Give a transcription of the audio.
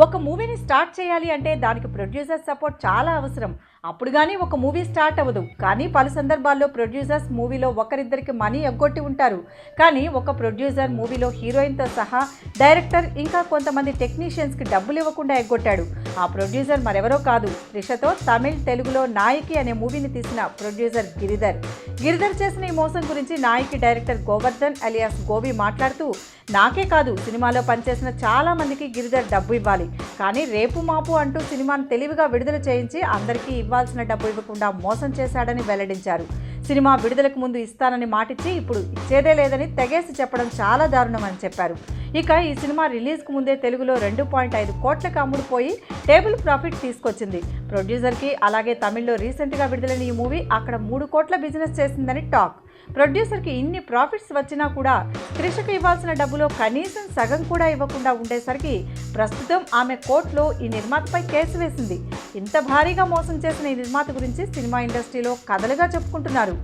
ఒక మూవీని స్టార్ట్ చేయాలి అంటే దానికి ప్రొడ్యూసర్ సపోర్ట్ చాలా అవసరం. అప్పుడు కానీ ఒక మూవీ స్టార్ట్ అవ్వదు. కానీ పలు సందర్భాల్లో ప్రొడ్యూసర్స్ మూవీలో ఒకరిద్దరికి మనీ ఎగ్గొట్టి ఉంటారు. కానీ ఒక ప్రొడ్యూసర్ మూవీలో హీరోయిన్తో సహా డైరెక్టర్ ఇంకా కొంతమంది టెక్నీషియన్స్కి డబ్బులు ఇవ్వకుండా ఎగ్గొట్టాడు. ఆ ప్రొడ్యూసర్ మరెవరో కాదు, త్రిషతో తమిళ్ తెలుగులో నాయకి అనే మూవీని తీసిన ప్రొడ్యూసర్ గిరిధర్. గిరిధర్ చేసిన ఈ మోసం గురించి నాయకి డైరెక్టర్ గోవర్ధన్ అలియాస్ గోబీ మాట్లాడుతూ, నాకే కాదు సినిమాలో పనిచేసిన చాలా మందికి గిరిధర్ డబ్బు ఇవ్వాలి, కానీ రేపు మాపు అంటూ సినిమాను తెలివిగా విడుదల చేయించి అందరికీ ఇవ్వాల్సిన డబ్బు ఇవ్వకుండా మోసం చేశాడని వెల్లడించారు. సినిమా విడుదలకు ముందు ఇస్తానని మాటిచ్చి ఇప్పుడు ఇచ్చేదే లేదని తెగేసి చెప్పడం చాలా దారుణమని చెప్పారు. ఇక ఈ సినిమా రిలీజ్కు ముందే తెలుగులో 2.5 కోట్లకు అమ్ముడుపోయి టేబుల్ ప్రాఫిట్ తీసుకొచ్చింది. ప్రొడ్యూసర్కి అలాగే తమిళ్లో రీసెంట్గా విడుదలైన ఈ మూవీ అక్కడ 3 కోట్ల బిజినెస్ చేసిందని టాక్. ప్రొడ్యూసర్కి ఇన్ని ప్రాఫిట్స్ వచ్చినా కూడా త్రిషకు ఇవ్వాల్సిన డబ్బులో కనీసం సగం కూడా ఇవ్వకుండా ఉండేసరికి ప్రస్తుతం ఆమె కోర్టులో ఈ నిర్మాతపై కేసు వేసింది. ఇంత భారీగా మోసం చేసిన ఈ నిర్మాత గురించి సినిమా ఇండస్ట్రీలో కథలుగా చెప్పుకుంటున్నారు.